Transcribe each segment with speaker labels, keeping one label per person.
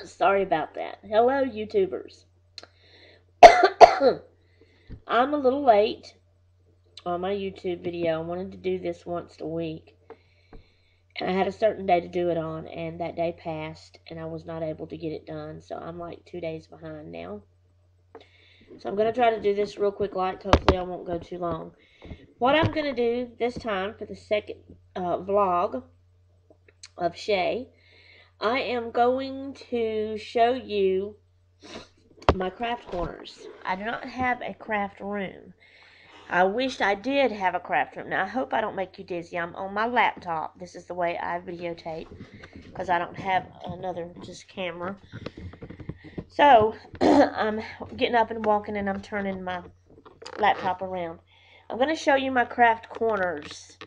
Speaker 1: Sorry about that. Hello, YouTubers. I'm a little late on my YouTube video. I wanted to do this once a week. And I had a certain day to do it on, and that day passed, and I was not able to get it done. So I'm like 2 days behind now. So I'm going to try to do this real quick, like, hopefully I won't go too long. What I'm going to do this time for the second vlog of Shay, I am going to show you my craft corners. I do not have a craft room. I wished I did have a craft room. Now, I hope I don't make you dizzy. I'm on my laptop. This is the way I videotape because I don't have another just camera. So, I'm getting up and walking and I'm turning my laptop around. I'm going to show you my craft corners.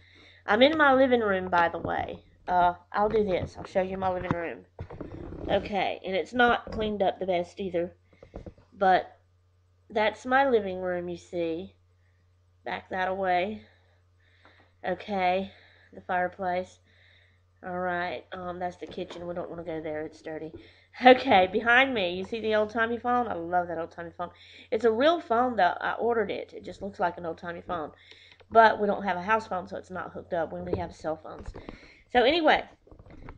Speaker 1: I'm in my living room, by the way. I'll do this. I'll show you my living room. Okay, and it's not cleaned up the best either. But that's my living room, you see. Back that away. Okay, the fireplace. Alright, that's the kitchen. We don't want to go there. It's dirty. Okay, behind me, you see the old-timey phone? I love that old-timey phone. It's a real phone, though. I ordered it. It just looks like an old-timey phone. But we don't have a house phone, so it's not hooked up when we have cell phones. So anyway,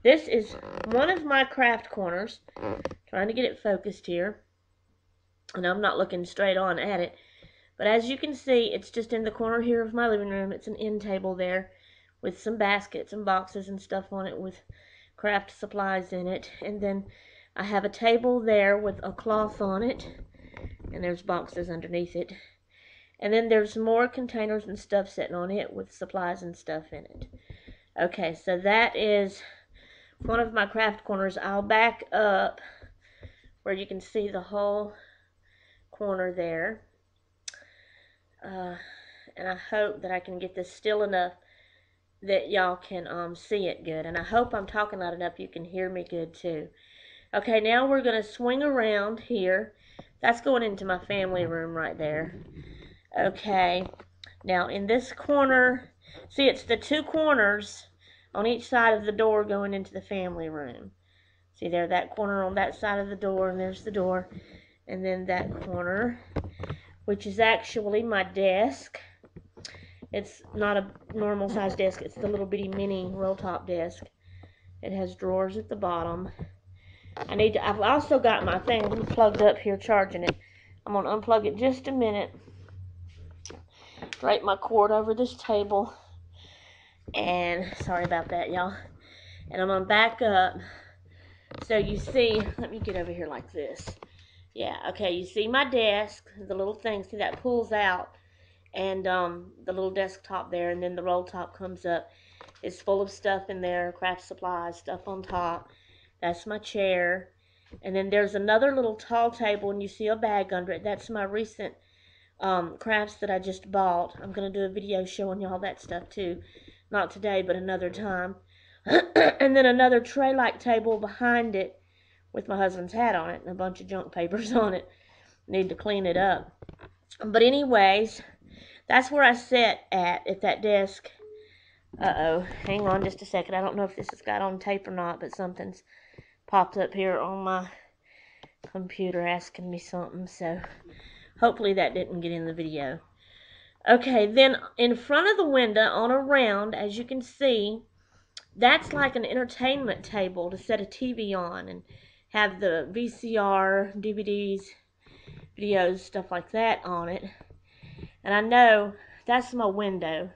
Speaker 1: this is one of my craft corners. Trying to get it focused here. And I'm not looking straight on at it. But as you can see, it's just in the corner here of my living room. It's an end table there with some baskets and boxes and stuff on it with craft supplies in it. And then I have a table there with a cloth on it. And there's boxes underneath it. And then there's more containers and stuff sitting on it with supplies and stuff in it. Okay, so that is one of my craft corners. I'll back up where you can see the whole corner there. And I hope that I can get this still enough that y'all can see it good. And I hope I'm talking loud enough you can hear me good too. Okay, now we're going to swing around here. That's going into my family room right there. Okay, now in this corner, see it's the two corners on each side of the door going into the family room. See there, that corner on that side of the door, and there's the door. And then that corner, which is actually my desk. It's not a normal size desk. It's the little bitty mini roll top desk. It has drawers at the bottom. I've also got my thing plugged up here charging it. I'm going to unplug it just a minute. Drape my cord over this table. And sorry about that, y'all. And I'm going to back up. So you see, let me get over here like this. Yeah, okay, you see my desk, the little thing, see that pulls out, and the little desktop there, and then the roll top comes up. It's full of stuff in there, craft supplies, stuff on top. That's my chair. And then there's another little tall table, and you see a bag under it. That's my recent crafts that I just bought. I'm going to do a video showing y'all that stuff too. Not today, but another time. And then another tray-like table behind it with my husband's hat on it and a bunch of junk papers on it. Need to clean it up. But anyways, that's where I sit at that desk. Uh-oh, hang on just a second. I don't know if this has got on tape or not, but something's popped up here on my computer asking me something, so hopefully that didn't get in the video. Okay, then in front of the window on a round, as you can see, that's like an entertainment table to set a TV on and have the VCR, DVDs, videos, stuff like that on it. And I know that's my window.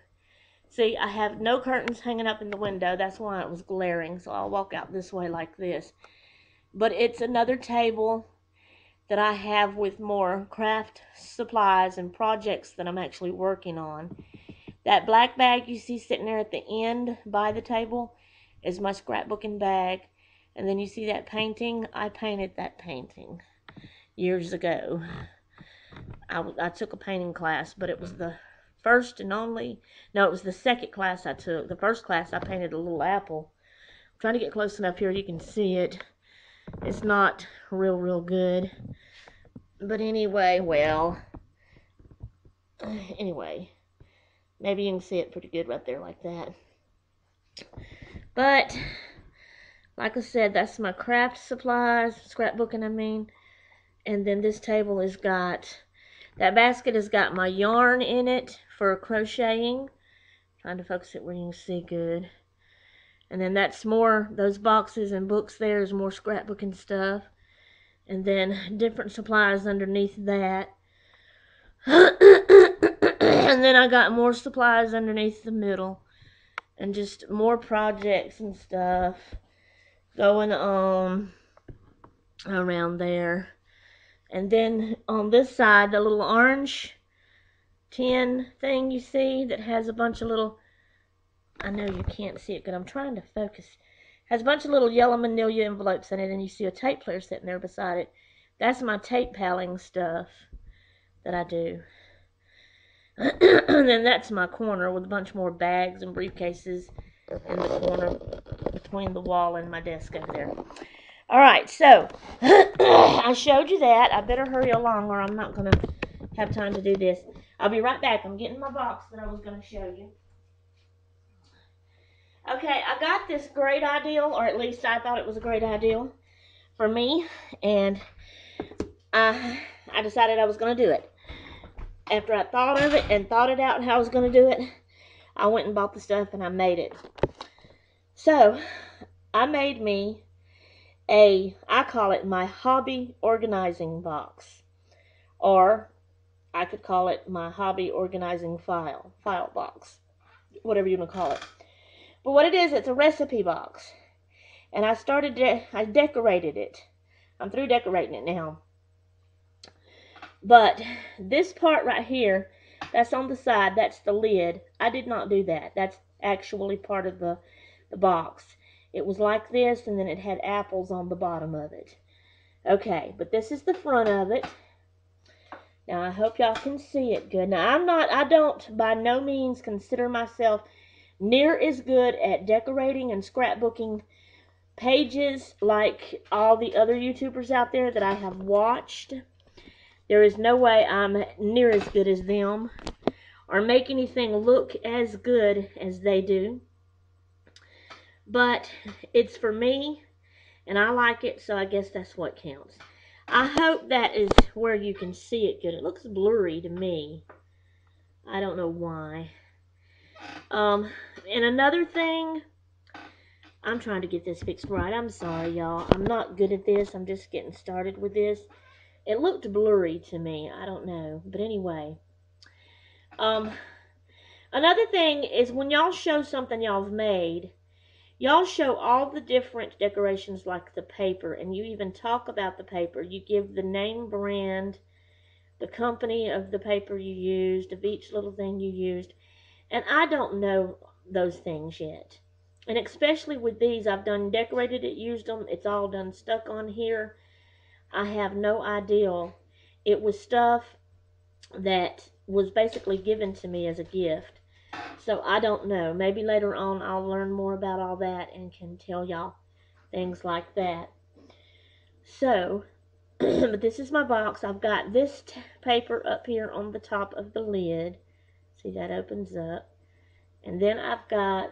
Speaker 1: See, I have no curtains hanging up in the window. That's why it was glaring. So I'll walk out this way like this. But it's another table that I have with more craft supplies and projects that I'm actually working on. That black bag you see sitting there at the end by the table is my scrapbooking bag. And then you see that painting? I painted that painting years ago. I took a painting class, but it was the first and only, no, it was the second class I took. The first class I painted a little apple. I'm trying to get close enough here you can see it. It's not real good. But anyway, well, anyway, maybe you can see it pretty good right there like that. But Like I said, that's my craft supplies, scrapbooking I mean. And then this table has got, that basket has got my yarn in it for crocheting. Trying to focus it where you can see good. And then that's more, those boxes and books there is more scrapbooking stuff. And then different supplies underneath that. And then I got more supplies underneath the middle. And just more projects and stuff going on around there. And then on this side, the little orange tin thing you see that has a bunch of little, I know you can't see it, but I'm trying to focus. Has a bunch of little yellow manila envelopes in it, and you see a tape player sitting there beside it. That's my tape paling stuff that I do. And then that's my corner with a bunch more bags and briefcases in the corner between the wall and my desk over there. Alright, so I showed you that. I better hurry along or I'm not going to have time to do this. I'll be right back. I'm getting my box that I was going to show you. Okay, I got this great ideal, or at least I thought it was a great ideal for me, and I decided I was going to do it. After I thought of it and thought it out and how I was going to do it, I went and bought the stuff and I made it. So, I made me I call it my hobby organizing box, or I could call it my hobby organizing file box, whatever you want to call it. But what it is, it's a recipe box, and I decorated it. I'm through decorating it now. But this part right here, that's on the side, that's the lid. I did not do that. That's actually part of the box. It was like this, and then it had apples on the bottom of it. Okay, but this is the front of it. Now, I hope y'all can see it good. Now, I don't by no means consider myself near as good at decorating and scrapbooking pages like all the other YouTubers out there that I have watched. There is no way I'm near as good as them or make anything look as good as they do. But it's for me, and I like it, so I guess that's what counts. I hope that is where you can see it good. It looks blurry to me. I don't know why. And another thing, I'm trying to get this fixed right. I'm sorry, y'all. I'm not good at this. I'm just getting started with this. It looked blurry to me. I don't know. But anyway. Another thing is when y'all show something y'all have made, y'all show all the different decorations like the paper, and you even talk about the paper. You give the name brand, the company of the paper you used, of each little thing you used. And I don't know those things yet. And especially with these, I've done decorated it, used them. It's all done stuck on here. I have no idea. It was stuff that was basically given to me as a gift. So I don't know. Maybe later on I'll learn more about all that and can tell y'all things like that. So, but this is my box. I've got this paper up here on the top of the lid. See, that opens up. And then I've got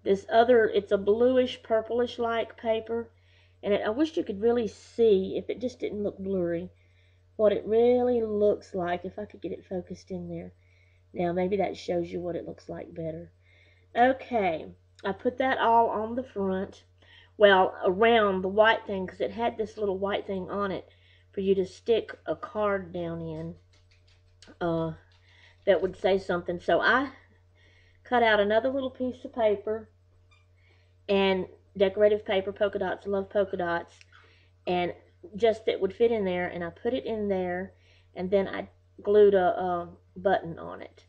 Speaker 1: this other, it's a bluish, purplish like paper. And I wish you could really see, if it just didn't look blurry, what it really looks like, if I could get it focused in there. Now, maybe that shows you what it looks like better. Okay, I put that all on the front. Well, around the white thing, because it had this little white thing on it for you to stick a card down in that would say something. So I cut out another little piece of paper, and decorative paper, polka dots, I love polka dots, and just it would fit in there, and I put it in there, and then I glued a button on it.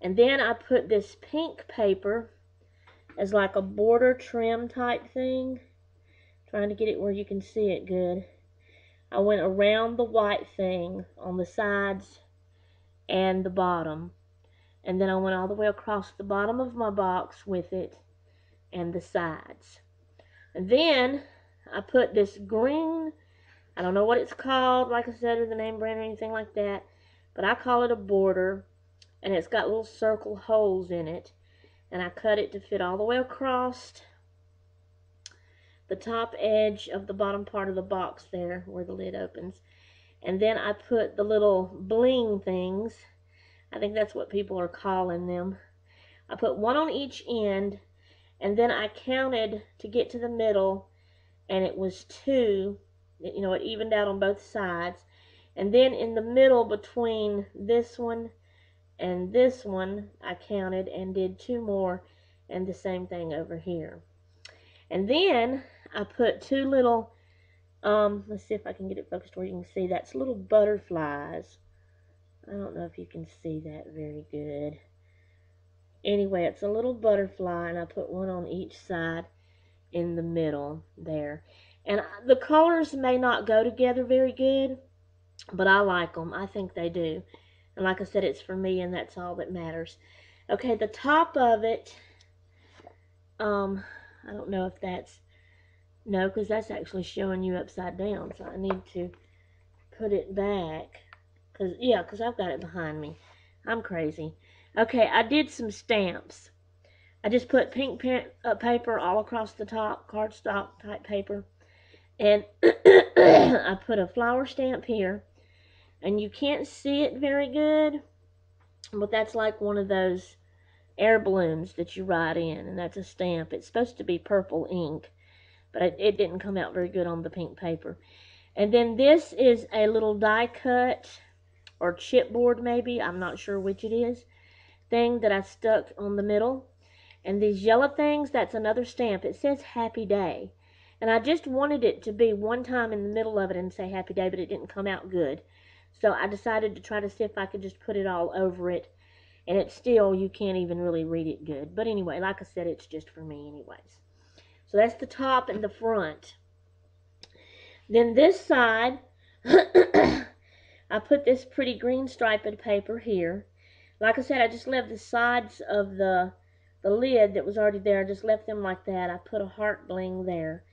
Speaker 1: And then I put this pink paper as like a border trim type thing. Trying to get it where you can see it good. I went around the white thing on the sides and the bottom. And then I went all the way across the bottom of my box with it and the sides. And then I put this green, I don't know what it's called, like I said, or the name brand or anything like that, but I call it a border, and it's got little circle holes in it, and I cut it to fit all the way across the top edge of the bottom part of the box there where the lid opens. And then I put the little bling things. I think that's what people are calling them. I put one on each end, and then I counted to get to the middle, and it was 2. You know, it evened out on both sides. And then in the middle between this one and this one, I counted and did 2 more, and the same thing over here. And then I put 2 little, let's see if I can get it focused where you can see. That's little butterflies. I don't know if you can see that very good. Anyway, it's a little butterfly, and I put one on each side in the middle there. And the colors may not go together very good, but I like them. I think they do. And like I said, it's for me, and that's all that matters. Okay, the top of it, I don't know if that's, no, because that's actually showing you upside down, so I need to put it back. Because I've got it behind me. I'm crazy. Okay, I did some stamps. I just put pink paper all across the top, cardstock type paper. And I put a flower stamp here. And you can't see it very good, but that's like one of those air balloons that you write in, and that's a stamp. It's supposed to be purple ink, but it didn't come out very good on the pink paper. And then this is a little die cut, or chipboard maybe, I'm not sure which it is, thing that I stuck on the middle. And these yellow things, that's another stamp. It says Happy Day. And I just wanted it to be one time in the middle of it and say Happy Day, but it didn't come out good. So I decided to try to see if I could just put it all over it. And it's still, you can't even really read it good. But anyway, like I said, it's just for me anyways. So that's the top and the front. Then this side, I put this pretty green striped paper here. Like I said, I just left the sides of the lid that was already there. I just left them like that. I put a heart bling there.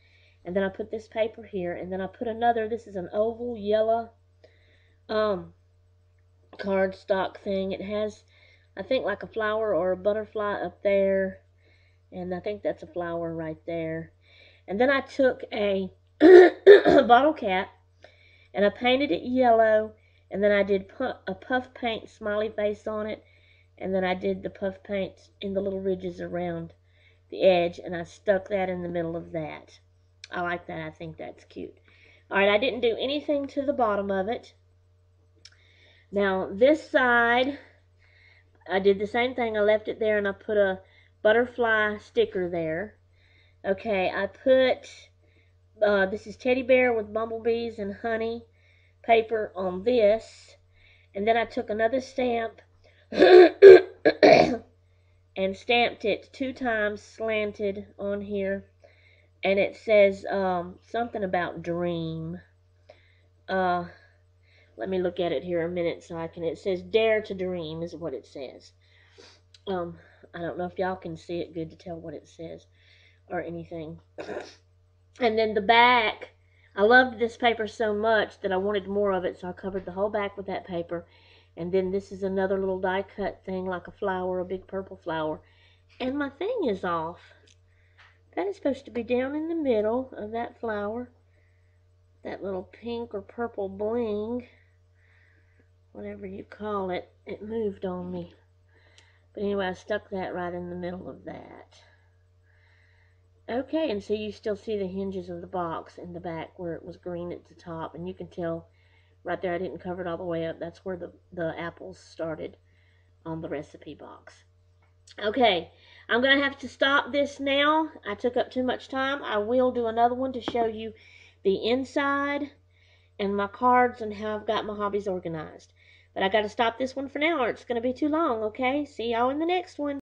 Speaker 1: And then I put this paper here. And then I put another, this is an oval yellow cardstock thing. It has, I think, like a flower or a butterfly up there, and I think that's a flower right there. And then I took a bottle cap and I painted it yellow, and then I did a puff paint smiley face on it, and then I did the puff paint in the little ridges around the edge, and I stuck that in the middle of that. I like that. I think that's cute. Alright, I didn't do anything to the bottom of it. Now, this side, I did the same thing. I left it there, and I put a butterfly sticker there. Okay, I put, this is teddy bear with bumblebees and honey paper on this. And then I took another stamp and stamped it 2 times slanted on here. And it says something about dream. Let me look at it here a minute so I can, it says Dare to Dream is what it says. I don't know if y'all can see it good to tell what it says or anything. And then the back, I loved this paper so much that I wanted more of it, so I covered the whole back with that paper. And then this is another little die cut thing like a flower, a big purple flower. And my thing is off. That is supposed to be down in the middle of that flower. That little pink or purple bling, whatever you call it, it moved on me. But anyway, I stuck that right in the middle of that. Okay, and so you still see the hinges of the box in the back where it was green at the top. And you can tell right there I didn't cover it all the way up. That's where the apples started on the recipe box. Okay, I'm going to have to stop this now. I took up too much time. I will do another one to show you the inside and my cards and how I've got my hobbies organized. But I got to stop this one for now or it's going to be too long, okay? See y'all in the next one.